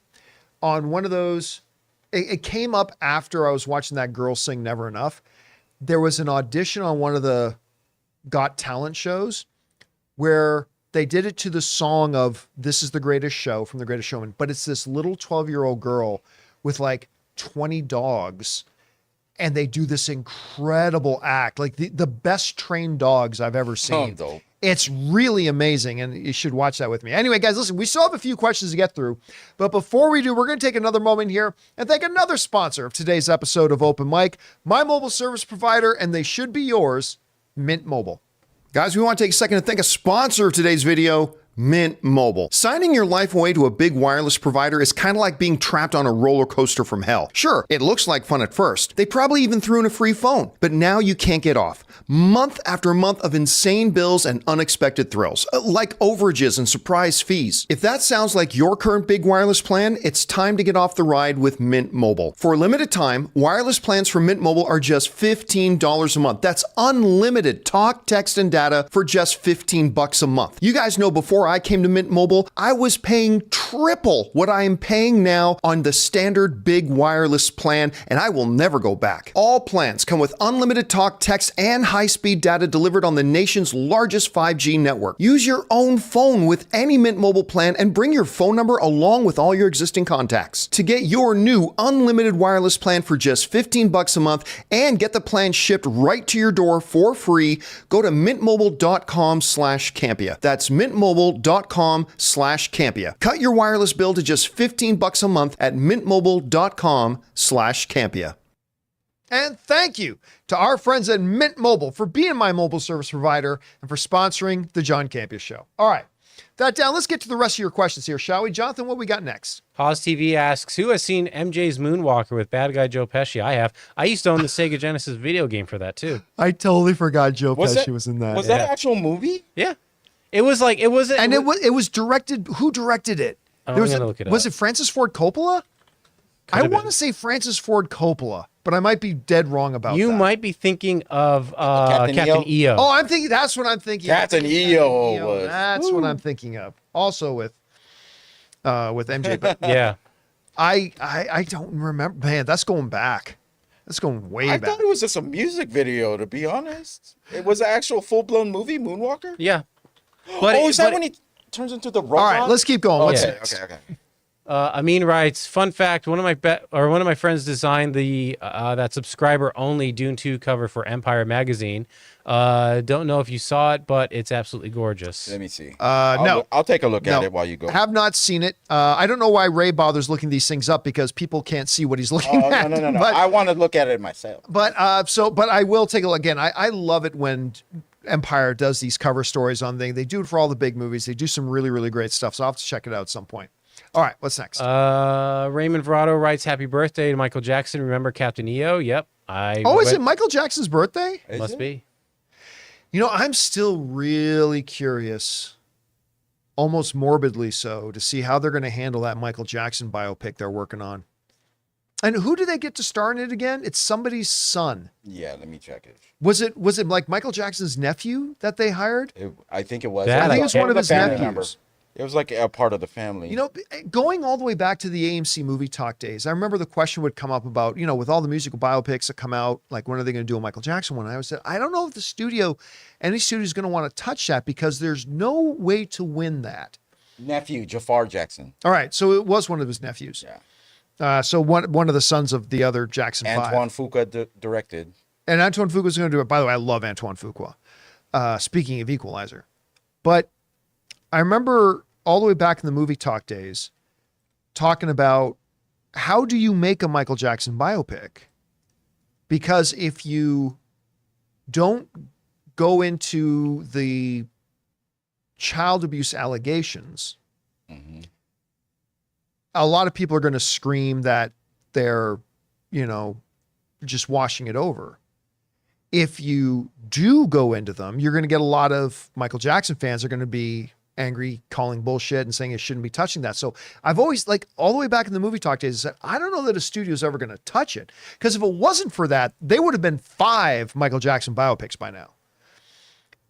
On one of those, it came up after I was watching that girl sing Never Enough. There was an audition on one of the Got Talent shows where they did it to the song of This Is the Greatest Show from The Greatest Showman, but it's this little 12-year-old girl with like 20 dogs, and they do this incredible act, like the best trained dogs I've ever seen. dope. It's really amazing, and you should watch that with me. Anyway, guys, listen, we still have a few questions to get through, but before we do, we're going to take another moment here and thank another sponsor of today's episode of Open Mic, my mobile service provider, and they should be yours, Mint Mobile. Guys, we want to take a second to thank a sponsor of today's video, Mint Mobile. Signing your life away to a big wireless provider is kind of like being trapped on a roller coaster from hell. Sure, it looks like fun at first. They probably even threw in a free phone, but now you can't get off. Month after month of insane bills and unexpected thrills, like overages and surprise fees. If that sounds like your current big wireless plan, it's time to get off the ride with Mint Mobile. For a limited time, wireless plans from Mint Mobile are just $15 a month. That's unlimited talk, text, and data for just $15 a month. You guys know before I came to Mint Mobile, I was paying triple what I am paying now on the standard big wireless plan, and I will never go back. All plans come with unlimited talk, text, and high-speed data delivered on the nation's largest 5G network. Use your own phone with any Mint Mobile plan and bring your phone number along with all your existing contacts. To get your new unlimited wireless plan for just $15 a month and get the plan shipped right to your door for free, go to mintmobile.com/Campea. That's mintmobile.com/Campea. Cut your wireless bill to just $15 a month at mintmobile.com/Campea. And thank you to our friends at Mint Mobile for being my mobile service provider and for sponsoring the John Campea Show. All right, that down. Let's get to the rest of your questions here, shall we? Jonathan, what we got next? Haas TV asks, who has seen MJ's Moonwalker with bad guy Joe Pesci? I have. I used to own the Sega Genesis video game for that too. I totally forgot Joe Was Pesci that- was in that. Was that an actual movie? Yeah. It was like, it was. And it was directed. Who directed it? Oh, There was I'm gonna look it was up. it Francis Ford Coppola? I have want been. to say Francis Ford Coppola, but I might be dead wrong about You that. might be thinking of Captain Captain EO. Oh, I'm thinking. That's what I'm thinking. of. Captain EO was. That's what I'm thinking of. Also with MJ, but Yeah. I don't remember. Man, that's going back. That's going way I back. thought it was just a music video, to be honest. It was an actual full-blown movie, Moonwalker? Yeah. But Oh, is that but- when he turns into the robot? All right, let's keep going. What's Okay, next? okay. Amin writes, fun fact, one of my friends designed the that subscriber only Dune 2 cover for Empire magazine. Don't know if you saw it, but it's absolutely gorgeous. Let me see. No. I'll take a look at No. it while you go. Have not seen it. I don't know why Ray bothers looking these things up because people can't see what he's looking Oh, at. no. But, I want to look at it myself. but I will take a look again. I love it when Empire does these cover stories on things. They do it for all the big movies. They do some really, really great stuff. So I'll have to check it out at some point. All right, what's next? Raymond Verado writes, happy birthday to Michael Jackson. Remember Captain EO? Yep. Is it Michael Jackson's birthday? Must be. You know, I'm still really curious, almost morbidly so, to see how they're going to handle that Michael Jackson biopic they're working on. And who do they get to star in it again? It's somebody's son. Yeah, let me check it. Was it like Michael Jackson's nephew that they hired? I think it was. That I think it was one of his family nephews. It was like a part of the family. You know, going all the way back to the AMC Movie Talk days, I remember the question would come up about, you know, with all the musical biopics that come out, like, when are they going to do a Michael Jackson one? And I always said, I don't know if any studio is going to want to touch that because there's no way to win that. nephew, Jafar Jackson. All right, so it was one of his nephews. Yeah. So one of the sons of the other Jackson Antoine Five. Fuqua directed. And Antoine Fuqua is going to do it. By the way, I love Antoine Fuqua. Speaking of Equalizer. But I remember all the way back in the movie talk days talking about how do you make a Michael Jackson biopic? Because if you don't go into the child abuse allegations, a lot of people are going to scream that they're, you know, just washing it over. If you do go into them, you're going to get a lot of Michael Jackson fans are going to be angry, calling bullshit and saying it shouldn't be touching that. So I've always, like, all the way back in the movie talk days, said, I don't know that a studio is ever going to touch it. Because if it wasn't for that, they would have been 5 Michael Jackson biopics by now.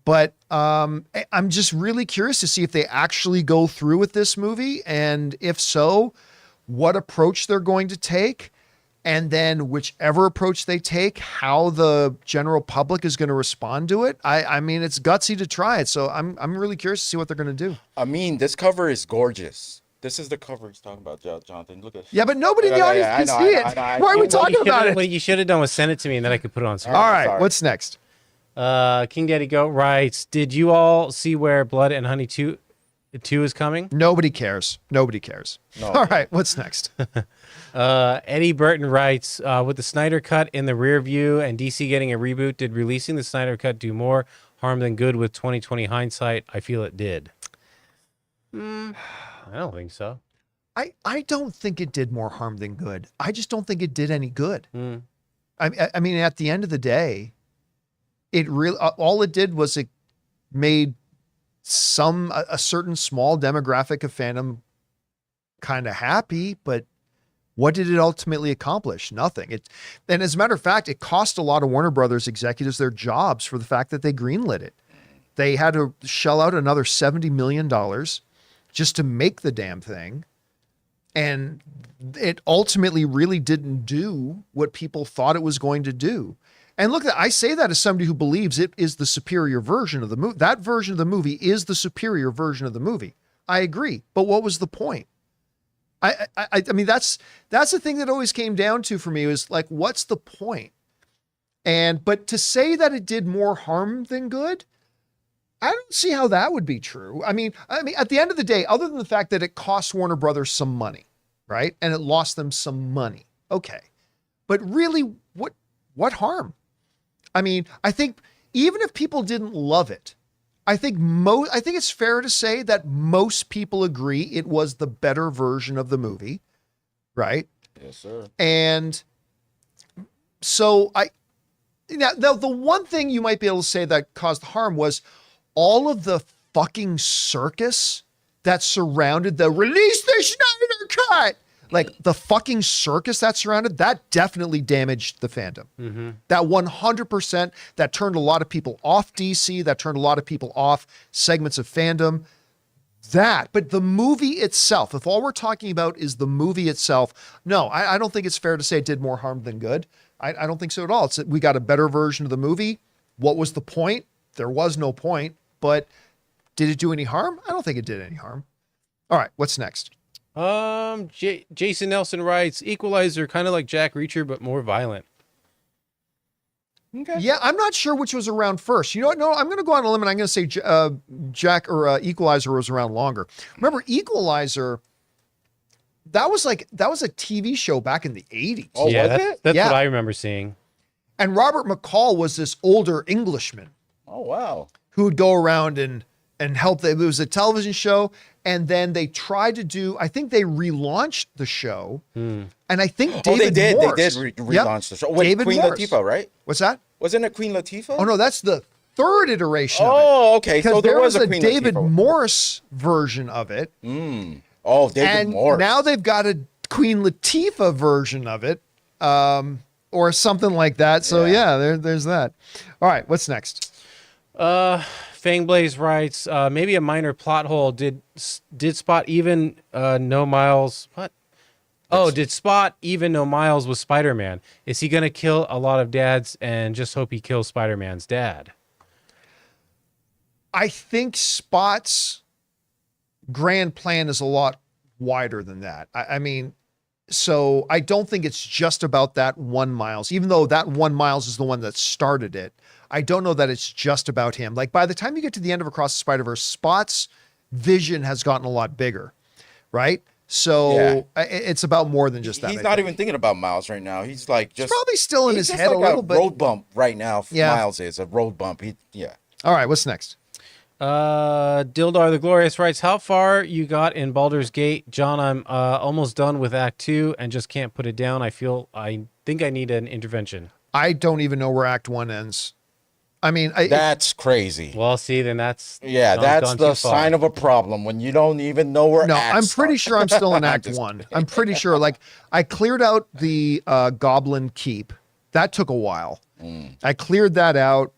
But I'm just really curious to see if they actually go through with this movie. And if so, what approach they're going to take. And then whichever approach they take, how the general public is going to respond to it. I mean, it's gutsy to try it. So I'm really curious to see what they're going to do. I mean, this cover is gorgeous. This is the cover he's talking about, Jonathan. Look at. Yeah, but nobody in the Yeah, audience yeah, can I know, see I it. know, I know. Why are we What talking about it? What you should have done was send it to me, and then I could put it on screen. All right, Sorry. what's next? King Daddy Goat writes, "Did you all see where Blood and Honey 2 is coming?" Nobody cares. Nobody cares. No. All right, what's next? Eddie Burton writes, with the Snyder Cut in the rear view and DC getting a reboot, did releasing the Snyder Cut do more harm than good with 2020 hindsight? I feel it did. I don't think so. I don't think it did more harm than good. I just don't think it did any good. I mean, at the end of the day, it really all it did was it made a certain small demographic of fandom kind of happy, but what did it ultimately accomplish? Nothing. And as a matter of fact, it cost a lot of Warner Brothers executives their jobs for the fact that they greenlit it. They had to shell out another $70 million just to make the damn thing. And it ultimately really didn't do what people thought it was going to do. And look, I say that as somebody who believes it is the superior version of the movie. That version of the movie is the superior version of the movie. I agree. But what was the point? I mean, that's the thing that always came down to for me was like, what's the point? But to say that it did more harm than good, I don't see how that would be true. I mean, at the end of the day, other than the fact that it cost Warner Brothers some money, right? And it lost them some money. Okay. But really, what harm? I mean, I think even if people didn't love it, I think it's fair to say that most people agree it was the better version of the movie, right? Yes, sir. And so now the one thing you might be able to say that caused harm was all of the fucking circus that surrounded the release the Snyder Cut. Like the fucking circus that surrounded, that definitely damaged the fandom. That 100%, that turned a lot of people off DC, that turned a lot of people off segments of fandom. But the movie itself, if all we're talking about is the movie itself, no, I don't think it's fair to say it did more harm than good. I don't think so at all. We got a better version of the movie. What was the point? There was no point, but did it do any harm? I don't think it did any harm. All right, what's next? Jason Nelson writes, Equalizer, kind of like Jack Reacher, but more violent. Okay. Yeah, I'm not sure which was around first. You know what? No, I'm going to go on a limb and I'm going to say Jack or Equalizer was around longer. Remember, Equalizer, that was a TV show back in the 80s. Oh, yeah, was it? that's Yeah. what I remember seeing. And Robert McCall was this older Englishman Oh, wow. who would go around and help. It was a television show. And then they tried to do, I think they relaunched the show. And I think David Morse. They did relaunch the show. Wait, David Queen Morse. Latifah, right? What's that? Wasn't it Queen Latifah? Oh, no, that's the third iteration of it. Oh, okay. Because So there was a Queen David Latifah. Morse version of it. Oh, David And Morse. now they've got a Queen Latifah version of it, or something like that. So yeah, there's that. All right, what's next? Fangblaze writes, maybe a minor plot hole. Did Spot even know Miles? What? Oh, did Spot even know Miles was Spider-Man? Is he going to kill a lot of dads and just hope he kills Spider-Man's dad? I think Spot's grand plan is a lot wider than that. I mean, so I don't think it's just about that one Miles, even though that one Miles is the one that started it. I don't know that it's just about him. Like by the time you get to the end of Across the Spider-Verse, Spot's vision has gotten a lot bigger, right? So it's about more than just that. He's not even thinking about Miles right now. He's like just probably still in his just head like a little bit. road bump right now. Yeah. Miles is a road bump. All right, what's next? Dildar the Glorious writes, how far you got in Baldur's Gate? John, I'm almost done with Act 2 and just can't put it down. I think I need an intervention. I don't even know where Act 1 ends. I mean, that's crazy. Well, see, then that's that's the sign of a problem when you don't even know where. No, acts I'm pretty are. sure I'm still in Act 1. I'm pretty sure. Like I cleared out the Goblin Keep. That took a while. I cleared that out.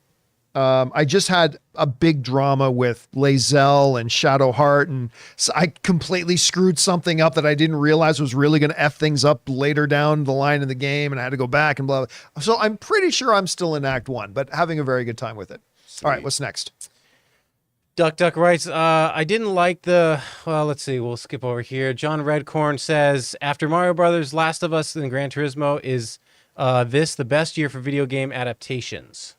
I just had a big drama with Lae'zel and Shadowheart, and so I completely screwed something up that I didn't realize was really going to F things up later down the line in the game, and I had to go back and blah, blah. So I'm pretty sure I'm still in Act 1, but having a very good time with it. All right, what's next? Duck Duck writes, I didn't like well, let's see, we'll skip over here. John Redcorn says, after Mario Brothers, Last of Us, and Gran Turismo, is this the best year for video game adaptations?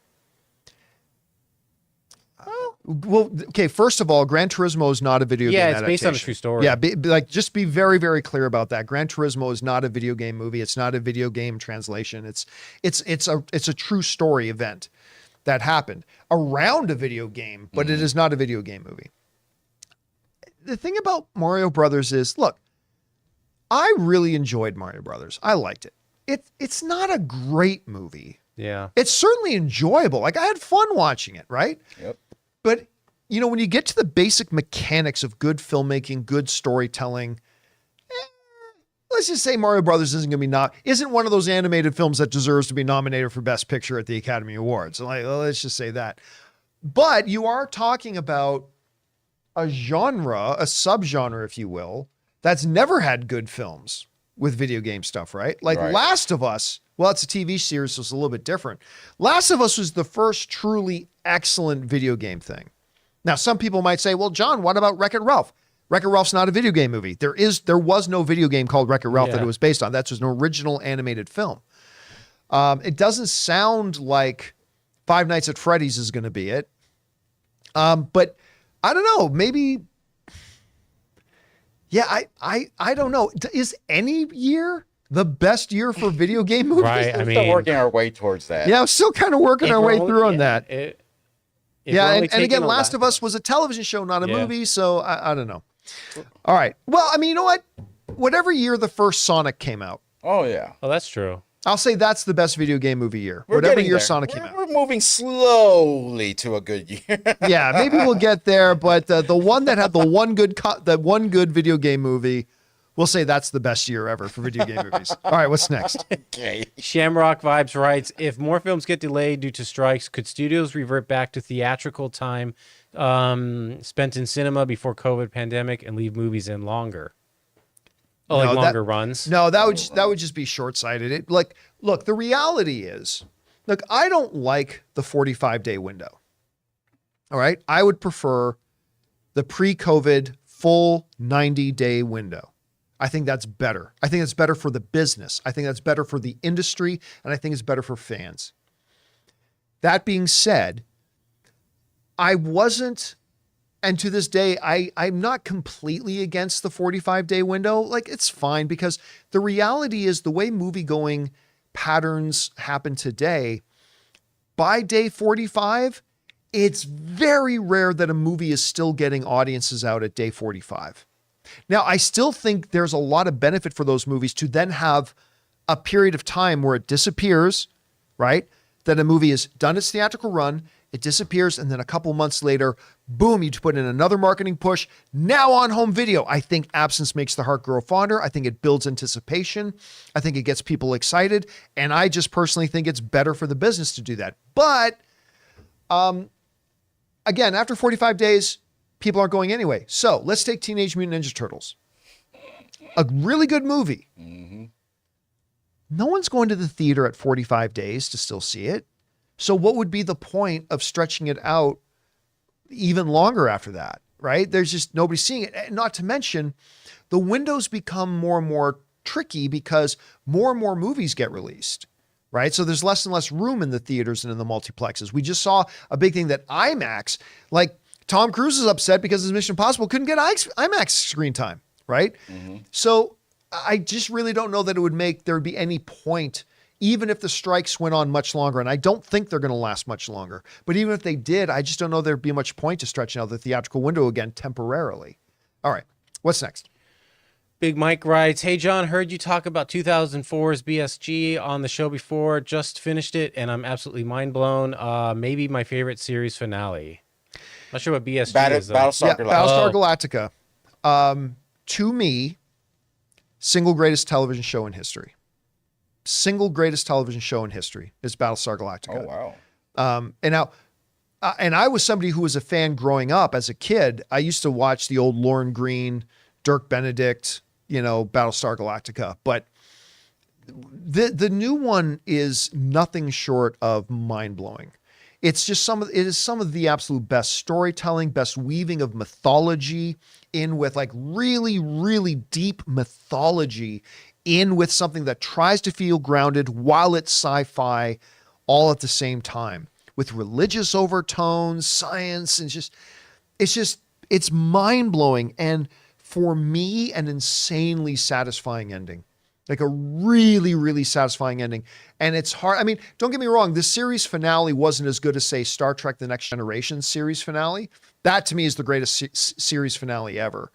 Well, okay, first of all, Gran Turismo is not a video game adaptation. Yeah, it's based on a true story. Yeah, just be very, very clear about that. Gran Turismo is not a video game movie. It's not a video game translation. It's a true story event that happened around a video game, but it is not a video game movie. The thing about Mario Brothers is, look, I really enjoyed Mario Brothers. I liked it. It's not a great movie. Yeah. It's certainly enjoyable. Like, I had fun watching it, right? Yep. But, you know, when you get to the basic mechanics of good filmmaking, good storytelling, let's just say Mario Brothers isn't one of those animated films that deserves to be nominated for Best Picture at the Academy Awards. Let's just say that. But you are talking about a genre, a subgenre, if you will, that's never had good films with video game stuff, right? Like Right. Last of Us, well, it's a TV series, so it's a little bit different. Last of Us was the first truly excellent video game thing. Now, some people might say, well, John, what about Wreck-It Ralph? Wreck-It Ralph's not a video game movie. There was no video game called Wreck-It Ralph that it was based on. That's an original animated film. It doesn't sound like Five Nights at Freddy's is going to be it. But I don't know, maybe. Yeah, I don't know. Is any year the best year for video game movies? Right. We're still working our way towards that. Yeah, I'm still kind of working our way through on that. Yeah, And again, Last of Us was a television show, not a movie, so I don't know. All right. Well, I mean, you know what? Whatever year the first Sonic came out, Oh yeah. Oh, that's true. I'll say that's the best video game movie year. We're Whatever getting year there. Sonic came out. We're moving slowly to a good year. Yeah, maybe we'll get there, but the one that had the one good video game movie, we'll say that's the best year ever for video game movies. All right, what's next? Okay. Shamrock Vibes writes, if more films get delayed due to strikes, could studios revert back to theatrical time spent in cinema before COVID pandemic and leave movies in longer? Oh, like longer runs? No, that would just be short-sighted. Look, the reality is, look, I don't like the 45-day window. All right? I would prefer the pre-COVID full 90-day window. I think that's better. I think it's better for the business. I think that's better for the industry, and I think it's better for fans. That being said, I wasn't, and to this day, I'm not completely against the 45-day window. Like, it's fine, because the reality is the way movie-going patterns happen today, by day 45, it's very rare that a movie is still getting audiences out at day 45. Now, I still think there's a lot of benefit for those movies to then have a period of time where it disappears, right? That a movie has done its theatrical run, it disappears, and then a couple months later, boom, you put in another marketing push. Now on home video. I think absence makes the heart grow fonder. I think it builds anticipation. I think it gets people excited. And I just personally think it's better for the business to do that. But again, after 45 days, people aren't going anyway. So let's take Teenage Mutant Ninja Turtles. A really good movie. Mm-hmm. No one's going to the theater at 45 days to still see it. So what would be the point of stretching it out even longer after that, right? There's just nobody seeing it. And not to mention, the windows become more and more tricky because more and more movies get released, right? So there's less and less room in the theaters and in the multiplexes. We just saw a big thing that IMAX, like Tom Cruise is upset because his Mission Impossible couldn't get IMAX screen time, right? Mm-hmm. So I just really don't know that there would be any point, even if the strikes went on much longer. And I don't think they're going to last much longer. But even if they did, I just don't know there'd be much point to stretching out the theatrical window again temporarily. All right, what's next? Big Mike writes, hey, John, heard you talk about 2004's BSG on the show before. Just finished it, and I'm absolutely mind blown. Maybe my favorite series finale. Not sure what BSG is, though. Battlestar Battlestar Galactica. To me, single greatest television show in history. Single greatest television show in history is Battlestar Galactica. Oh, wow. And I was somebody who was a fan growing up as a kid. I used to watch the old Lorne Greene, Dirk Benedict, Battlestar Galactica. But the new one is nothing short of mind-blowing. it is some of the absolute best storytelling, best weaving of mythology in with like really, really deep mythology in with something that tries to feel grounded while it's sci-fi all at the same time with religious overtones, science, and it's mind-blowing. And for me, an insanely satisfying ending. Like a really, really satisfying ending. And it's hard. I mean, don't get me wrong. The series finale wasn't as good as, say, Star Trek The Next Generation series finale. That, to me, is the greatest series finale ever.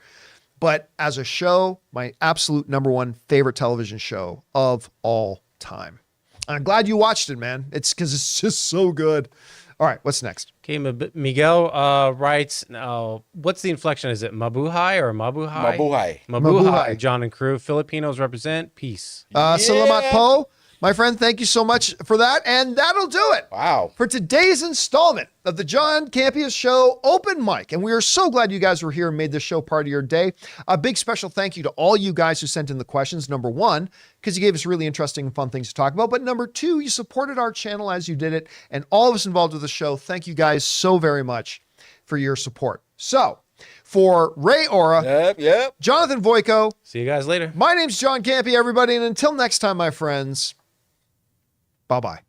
But as a show, my absolute number one favorite television show of all time. I'm glad you watched it, man. It's because it's just so good. All right, what's next? Okay, Miguel writes, what's the inflection? Is it Mabuhay or Mabuhay? Mabuhay. Mabuhay. John and crew. Filipinos represent. Peace. Salamat po. My friend, thank you so much for that. And that'll do it. Wow. For today's installment of the John Campea Show Open Mic. And we are so glad you guys were here and made this show part of your day. A big special thank you to all you guys who sent in the questions. Number one, because you gave us really interesting and fun things to talk about. But number two, you supported our channel as you did it. And all of us involved with the show, thank you guys so very much for your support. So, for Ray Ora, Yep. Jonathan Voico. See you guys later. My name's John Campea, everybody. And until next time, my friends, bye-bye.